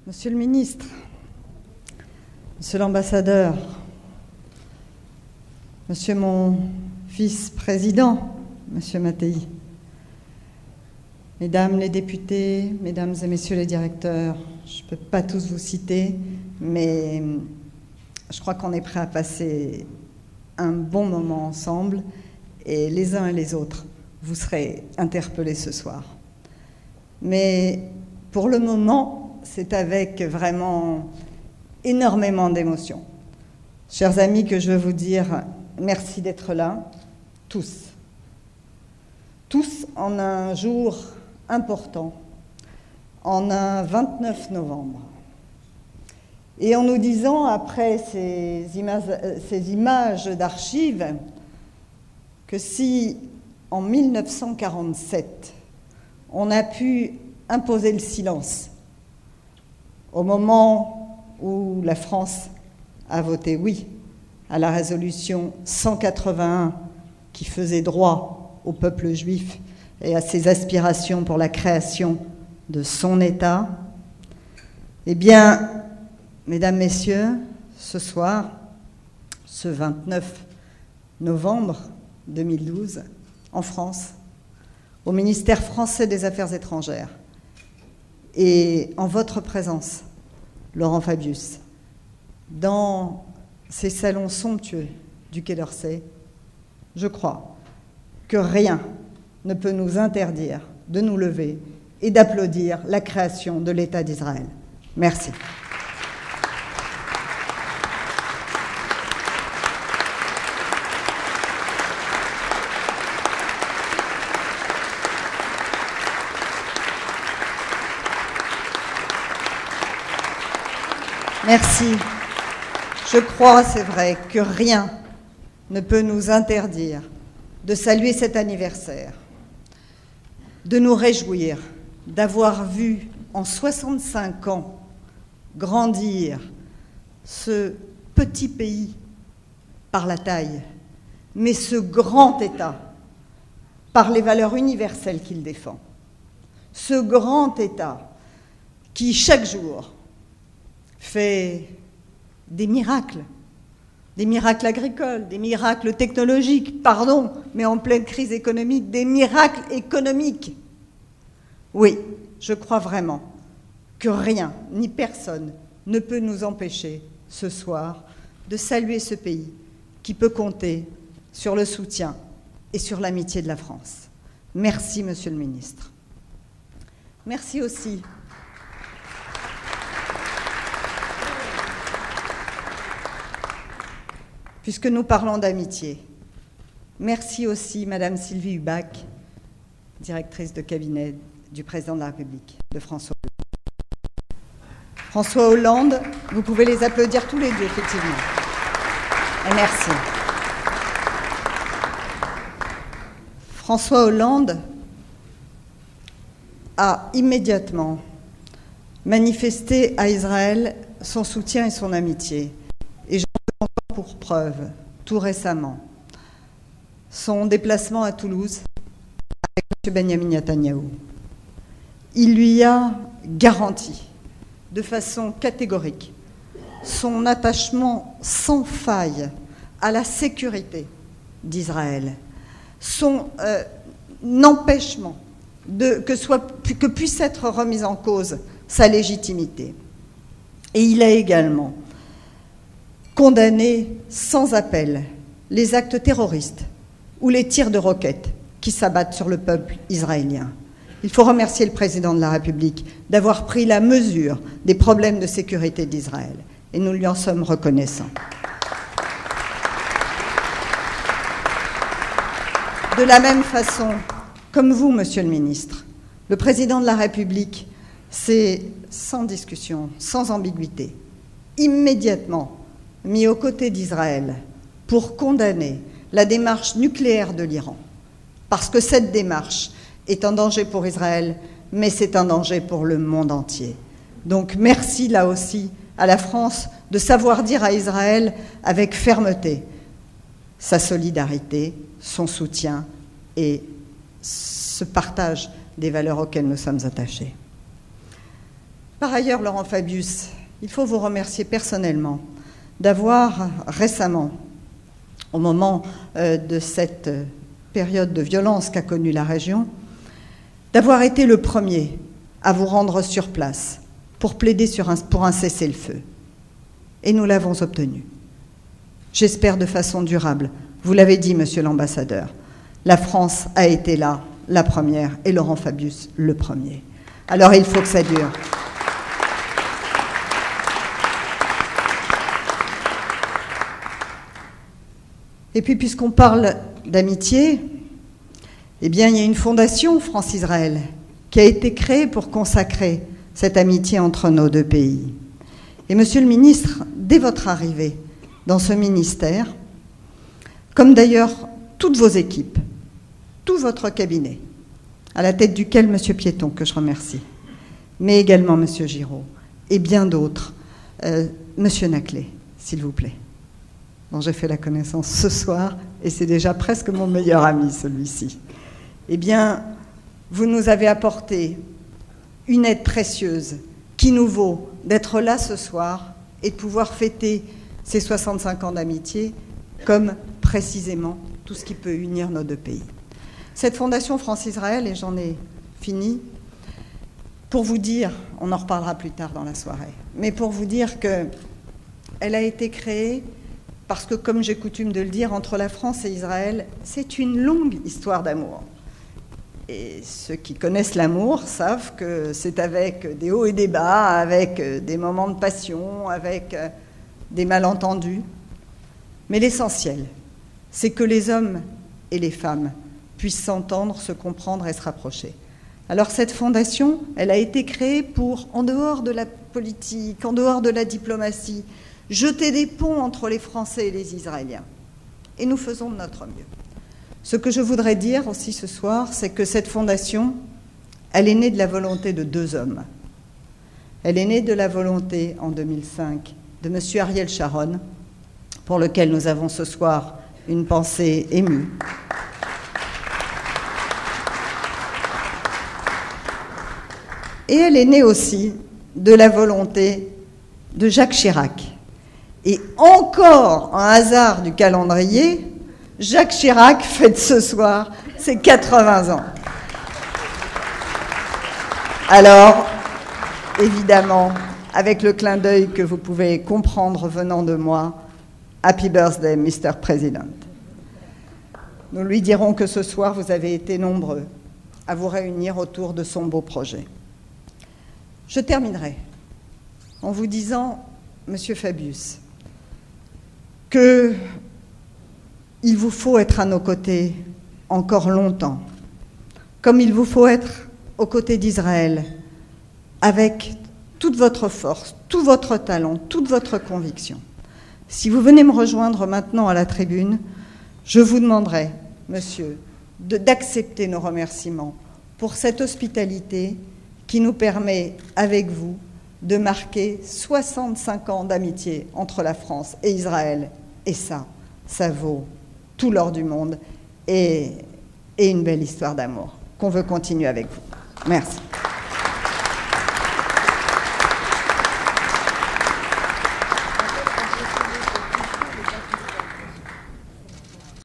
Monsieur le ministre, Monsieur l'ambassadeur, Monsieur mon vice-président, Monsieur Mattei, Mesdames les députés, Mesdames et Messieurs les directeurs, je ne peux pas tous vous citer, mais je crois qu'on est prêt à passer un bon moment ensemble et les uns et les autres, vous serez interpellés ce soir. Mais pour le moment, c'est avec vraiment énormément d'émotion. Chers amis, que je veux vous dire merci d'être là, tous. Tous en un jour important, en un 29 novembre. Et en nous disant, après ces images d'archives, que si en 1947, on a pu imposer le silence au moment où la France a voté oui à la résolution 181 qui faisait droit au peuple juif et à ses aspirations pour la création de son État, eh bien, Mesdames, Messieurs, ce soir, ce 29 novembre 2012, en France, au ministère français des Affaires étrangères, et en votre présence, Laurent Fabius, dans ces salons somptueux du Quai d'Orsay, je crois que rien ne peut nous interdire de nous lever et d'applaudir la création de l'État d'Israël. Merci. Merci. Je crois, c'est vrai, que rien ne peut nous interdire de saluer cet anniversaire, de nous réjouir d'avoir vu en 65 ans grandir ce petit pays par la taille, mais ce grand État par les valeurs universelles qu'il défend. Ce grand État qui, chaque jour, fait des miracles agricoles, des miracles technologiques, pardon, mais en pleine crise économique, des miracles économiques. Oui, je crois vraiment que rien, ni personne, ne peut nous empêcher, ce soir, de saluer ce pays qui peut compter sur le soutien et sur l'amitié de la France. Merci, Monsieur le Ministre. Merci aussi. Puisque nous parlons d'amitié, merci aussi Madame Sylvie Hubach, directrice de cabinet du Président de la République, de François Hollande. François Hollande, vous pouvez les applaudir tous les deux, effectivement. Et merci. François Hollande a immédiatement manifesté à Israël son soutien et son amitié. Et j'en veux encore pour preuve, tout récemment, son déplacement à Toulouse avec M. Benjamin Netanyahou. Il lui a garanti de façon catégorique son attachement sans faille à la sécurité d'Israël, son empêchement que puisse être remise en cause sa légitimité. Et il a également condamné sans appel les actes terroristes ou les tirs de roquettes qui s'abattent sur le peuple israélien. Il faut remercier le Président de la République d'avoir pris la mesure des problèmes de sécurité d'Israël, et nous lui en sommes reconnaissants. De la même façon, comme vous, Monsieur le Ministre, le Président de la République s'est, sans discussion, sans ambiguïté, immédiatement mis aux côtés d'Israël pour condamner la démarche nucléaire de l'Iran, parce que cette démarche est un danger pour Israël, mais c'est un danger pour le monde entier. Donc merci là aussi à la France de savoir dire à Israël avec fermeté sa solidarité, son soutien et ce partage des valeurs auxquelles nous sommes attachés. Par ailleurs, Laurent Fabius, il faut vous remercier personnellement d'avoir récemment, au moment de cette période de violence qu'a connue la région, d'avoir été le premier à vous rendre sur place pour plaider pour un cessez-le-feu. Et nous l'avons obtenu. J'espère de façon durable. Vous l'avez dit, monsieur l'ambassadeur, la France a été là, la première, et Laurent Fabius, le premier. Alors il faut que ça dure. Et puis, puisqu'on parle d'amitié, eh bien, il y a une fondation France-Israël qui a été créée pour consacrer cette amitié entre nos deux pays. Et monsieur le ministre, dès votre arrivée dans ce ministère, comme d'ailleurs toutes vos équipes, tout votre cabinet, à la tête duquel monsieur Piéton, que je remercie, mais également monsieur Giraud, et bien d'autres, monsieur Naclé, s'il vous plaît, dont j'ai fait la connaissance ce soir, et c'est déjà presque mon meilleur ami, celui-ci. Eh bien, vous nous avez apporté une aide précieuse qui nous vaut d'être là ce soir et de pouvoir fêter ces 65 ans d'amitié comme précisément tout ce qui peut unir nos deux pays. Cette fondation France-Israël, et j'en ai fini, pour vous dire, on en reparlera plus tard dans la soirée, mais pour vous dire qu'elle a été créée parce que, comme j'ai coutume de le dire, entre la France et Israël, c'est une longue histoire d'amour. Et ceux qui connaissent l'amour savent que c'est avec des hauts et des bas, avec des moments de passion, avec des malentendus. Mais l'essentiel, c'est que les hommes et les femmes puissent s'entendre, se comprendre et se rapprocher. Alors cette fondation, elle a été créée pour, en dehors de la politique, en dehors de la diplomatie, jeter des ponts entre les Français et les Israéliens. Et nous faisons de notre mieux. Ce que je voudrais dire aussi ce soir, c'est que cette fondation, elle est née de la volonté de deux hommes. Elle est née de la volonté, en 2005, de M. Ariel Sharon, pour lequel nous avons ce soir une pensée émue. Et elle est née aussi de la volonté de Jacques Chirac. Et encore un hasard du calendrier, Jacques Chirac fête ce soir ses 80 ans. Alors, évidemment, avec le clin d'œil que vous pouvez comprendre venant de moi, Happy birthday, Mr. President. Nous lui dirons que ce soir, vous avez été nombreux à vous réunir autour de son beau projet. Je terminerai en vous disant, Monsieur Fabius, qu'il vous faut être à nos côtés encore longtemps, comme il vous faut être aux côtés d'Israël, avec toute votre force, tout votre talent, toute votre conviction. Si vous venez me rejoindre maintenant à la tribune, je vous demanderai, monsieur, d'accepter nos remerciements pour cette hospitalité qui nous permet, avec vous, de marquer 65 ans d'amitié entre la France et Israël. Et ça vaut tout l'or du monde et une belle histoire d'amour qu'on veut continuer avec vous. Merci.